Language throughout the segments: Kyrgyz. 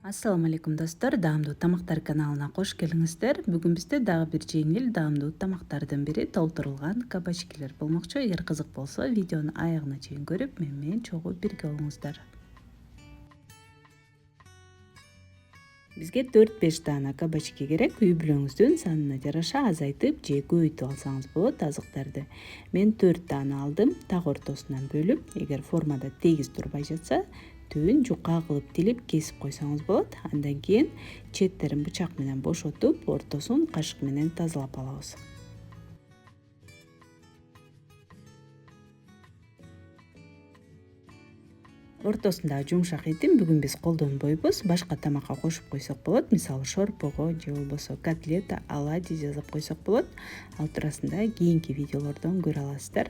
Ассаламу алейкум достор, даамдуу тамактар каналына кош келиңиздер. Бүгүн бизде дагы бир жеңил даамдуу тамактардын бири толтурулган кабачкилер болмокчу. Эгер кызык болсо, видеону аягына чейин көрүп, менен чогуу бирге болуңуздар. Бизге 4-5 даана кабачки керек. Үй бүлөңүздүн санына жараша азайтып же көбөйтүп алсаңыз болот азыктарды. Мен 4 даана алдым, так ортосунан бөлүп, эгер формада тегиз турбай жатса, түбүн жука кылып тилип кесип койсоңуз болот. Андан кийин четтерин бычак менен бошотуп, ортосун кашык менен тазалап алабыз. Ортосундагы жумшак этин бүгүн биз колдонбойбуз, башка тамакка кошуп койсок болот. Мисалы шорпого же болбосо котлета, оладьи жасап койсок болот. Ал туурасында кийинки видеолордон көрө аласыздар.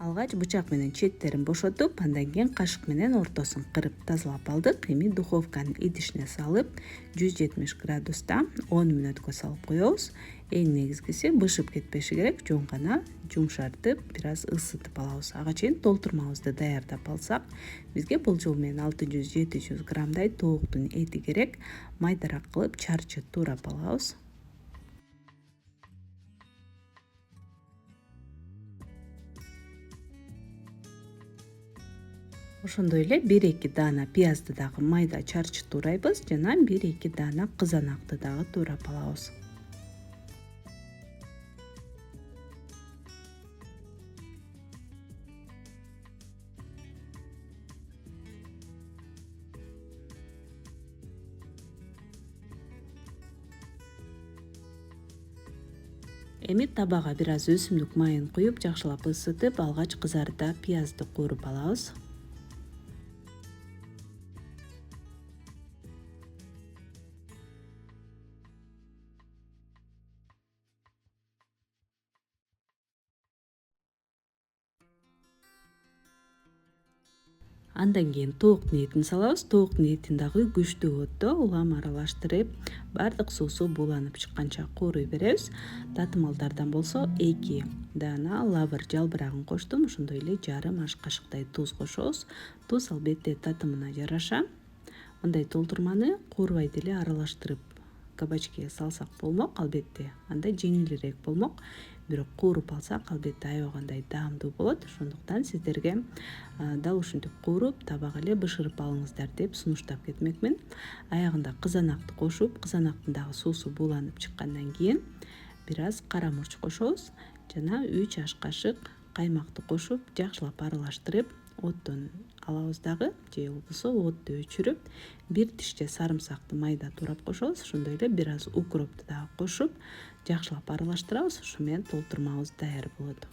Алгач бычак менен четтерин бошотуп, андан кийин кашык менен ортосун кырып тазалап алдык. Эми духовканын идишине салып, 170 градуста 10 мүнөткө салып коебуз. Эң негизгиси бышып кетпеши керек, жөн гана жумшартып, бир аз ысытып алабыз. Ага чейин толтурмабызды даярдап алсак, бизге бул жолу менен 600-700 граммдай тооктун эти керек. Майдараак кылып чарчы туурап алабыз. Ошондой эле 1-2 даана пиязды дагы майда чарчы туурайбыз жана 1-2 даана кызанакты дагы туурап алабыз. Эми табага бир аз өсүмдүк майын куюп, жакшылап ысытып, алгач кызарда пиязды кууруп алабыз. Андан кийин тооктун этин салабыз. Тооктун этин дагы күчтүү отто улам аралаштырып, баардык суусу бууланып чыкканча кууруй беребиз. Татымалдардан болсо 2 даана лавр жалбырагын коштум. Ошондой эле жарым аш кашыктай туз кошобуз. Туз албетте татымына жараша. Мындай толтурманы куурбай деле аралаштырып кабачкиге салсак болмок, албетте анда жеңилирээк болмок. Бирок кууруп алсак, албетте аябагандай даамдуу болот. Ошондуктан сиздерге дал ушинтип кууруп, табак эле бышырып алыңыздар деп сунуштап кетмекмин. Аягында кызанакты кошуп, кызанактын дагы суусу бууланып чыккандан кийин бир аз кара мурч кошобуз жана 3 аш кашык каймакты кошуп, жакшылап аралаштырып, оттон алабыз дагы же болбосо отту өчүрүп, 1 тишче сарымсакты майда туурап кошобуз. Ошондой эле бир аз укропту дагы кошуп, жакшылап аралаштырабыз. Ошо менен толтурмабыз даяр болот.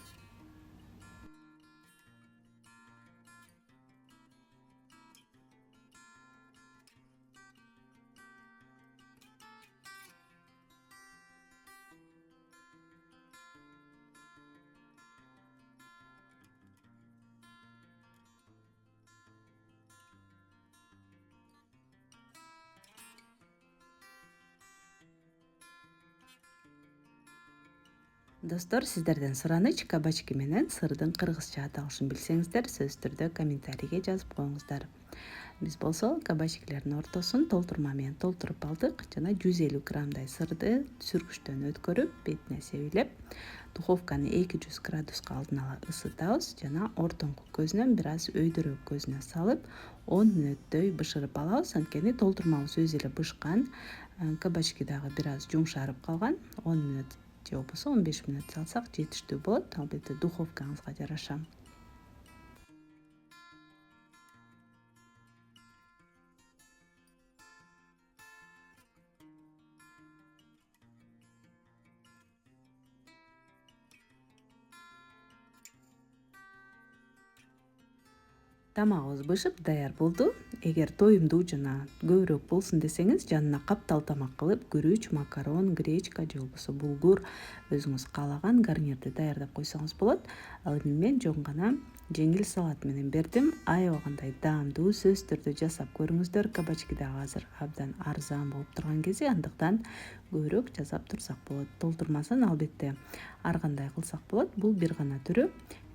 Достор, сиздерден сураныч, кабачки менен сырдын кыргызча аталышын билсеңиздер, сөзсүз түрдө комментарийге жазып коюңуздар. Биз болсо кабачкилердин ортосун толтурма менен толтуруп алдык жана 150 граммдай сырды сүргүчтөн өткөрүп, бетине себилеп, духовканы 200 градуска алдын ала ысытабыз жана ортоңку көзүнөн бир аз өйдөрөөк көзүнө салып, 10 мүнөттөй бышырып алабыз. Анткени толтурмабыз өзү эле бышкан, кабачки дагы бир аз жумшарып калган. 10 мүнөт же болбосо 15 мүнөт салсак жетиштүү болот, албетте духовкаңызга жараша. Тамагыбыз бышып даяр болду. Эгер тоюмдуу жана көбүрөөк болсун десеңиз, жанына каптал тамак кылып, күрүч, макарон, гречка же болбосо булгур өзүңүз каалаган гарнирди даярдап койсоңуз болот. Ал эми мен жөн гана жеңил салат менен бердим. Аябагандай даамдуу, сөзсүз түрдө жасап көрүңүздөр. Кабачки дагы азыр абдан арзан болуп турган кези, андыктан көбүрөөк жасап турсак болот. Толтурмасын албетте ар кандай кылсак болот. Бул бир гана түрү.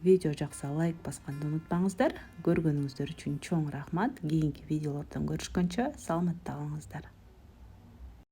Видео жакса лайк басканды унутпаңыздар. Көргөнүңүздөр үчүн чоң рахмат. Кийинки видеолордон көрүшкөнчө саламатта калыңыздар.